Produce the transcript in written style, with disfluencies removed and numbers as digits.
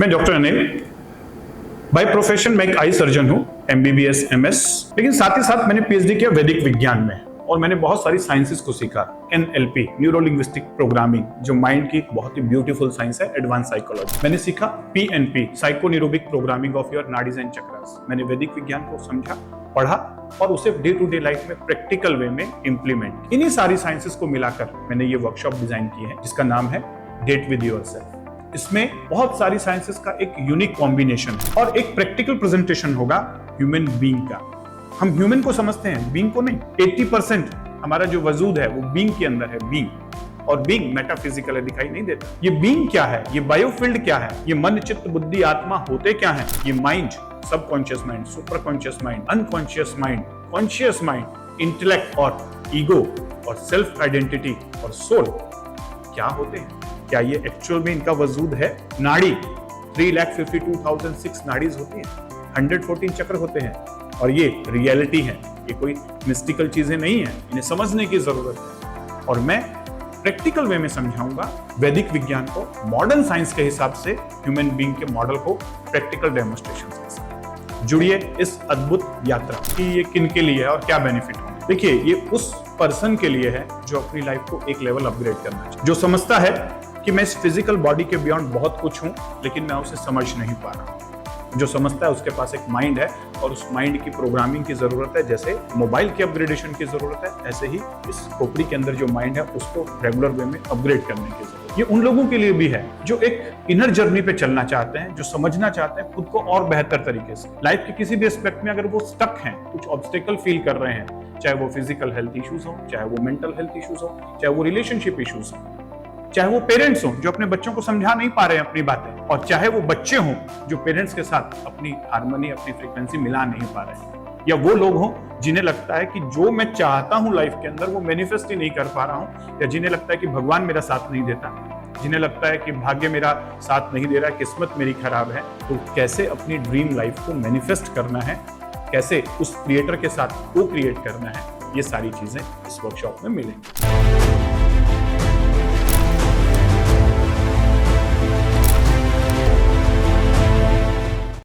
मैं doctor Anil by profession मैं एक आई सर्जन हूँ, MBBS MS, लेकिन साथ ही साथ मैंने PhD किया वैदिक विज्ञान में और मैंने बहुत सारी साइंसेस को सीखा। NLP न्यूरो लिंग्विस्टिक प्रोग्रामिंग, जो माइंड की बहुत ही ब्यूटीफुल साइंस है, एडवांस साइकोलॉजी। मैंने सीखा PNP psycho neurobic programming of your nadis and chakras. मैंने वैदिक विज्ञान को समझा, पढ़ा और उसे डे टू डे लाइफ में प्रैक्टिकल वे में इंप्लीमेंट। इन्हीं सारी साइंसेस को मिलाकर मैंने ये वर्कशॉप डिजाइन की है जिसका नाम है डेट विद योरसेल्फ। इसमें बहुत सारी साइंसेस का एक यूनिक कॉम्बिनेशन है और एक प्रैक्टिकल प्रेजेंटेशन होगा ह्यूमन बीइंग का। हम ह्यूमन को समझते हैं, बीइंग को नहीं। 80% हमारा जो वजूद है वो बीइंग के अंदर है, बीइंग। और बीइंग मेटाफिजिकल है, दिखाई नहीं देता। ये बीइंग क्या है, ये बायोफील्ड क्या है, ये मन चित्त बुद्धि आत्मा होते क्या है, ये mind, subconscious mind, super conscious mind, unconscious mind, conscious mind, intellect और ईगो और सेल्फ आइडेंटिटी और सोल क्या होते हैं, क्या ये एक्चुअल में इनका वजूद है। नाड़ी 3,52,006 नाड़ीज होती हैं, 114 चक्र होते हैं और ये रियलिटी है, ये कोई मिस्टिकल चीजें नहीं है, इन्हें समझने की जरूरत है। और मैं प्रैक्टिकल वे में समझाऊंगा वैदिक विज्ञान को मॉडर्न साइंस के हिसाब से, ह्यूमन बीइंग के मॉडल को प्रैक्टिकल डेमोन्स्ट्रेशन के साथ। जुड़िए इस अद्भुत यात्रा की। ये किन के लिए है और क्या बेनिफिट होंगे? देखिए, ये उस पर्सन के लिए है जो अपनी लाइफ को एक लेवल अपग्रेड करना चाहता है, जो समझता है कि मैं इस फिजिकल बॉडी के बियॉन्ड बहुत कुछ हूं लेकिन मैं उसे समझ नहीं पा रहा। जो समझता है उसके पास एक माइंड है और उस माइंड की प्रोग्रामिंग की जरूरत है। जैसे मोबाइल की अपग्रेडेशन की जरूरत है, ऐसे ही इस खोपड़ी के अंदर जो माइंड है उसको रेगुलर वे में अपग्रेड करने की जरूरत है। ये उन लोगों के लिए भी है जो एक इनर जर्नी पे चलना चाहते हैं, जो समझना चाहते हैं खुद को और बेहतर तरीके से। लाइफ के किसी भी एस्पेक्ट में अगर वो स्टक हैं, कुछ ऑब्स्टेकल फील कर रहे हैं, चाहे वो फिजिकल हेल्थ इश्यूज हो, चाहे वो मेंटल हेल्थ इश्यूज हो, चाहे वो रिलेशनशिप इश्यूज हो, चाहे वो पेरेंट्स हों जो अपने बच्चों को समझा नहीं पा रहे हैं अपनी बातें, और चाहे वो बच्चे हों जो पेरेंट्स के साथ अपनी हार्मनी, अपनी फ्रीक्वेंसी मिला नहीं पा रहे हैं, या वो लोग हों जिन्हें लगता है कि जो मैं चाहता हूं लाइफ के अंदर वो मैनिफेस्ट ही नहीं कर पा रहा हूं, या जिन्हें लगता है कि भगवान मेरा साथ नहीं देता, जिन्हें लगता है कि भाग्य मेरा साथ नहीं दे रहा, किस्मत मेरी खराब है। तो कैसे अपनी ड्रीम लाइफ को मैनिफेस्ट करना है, कैसे उस क्रिएटर के साथ को क्रिएट करना है, ये सारी चीजें इस वर्कशॉप में मिलेंगी।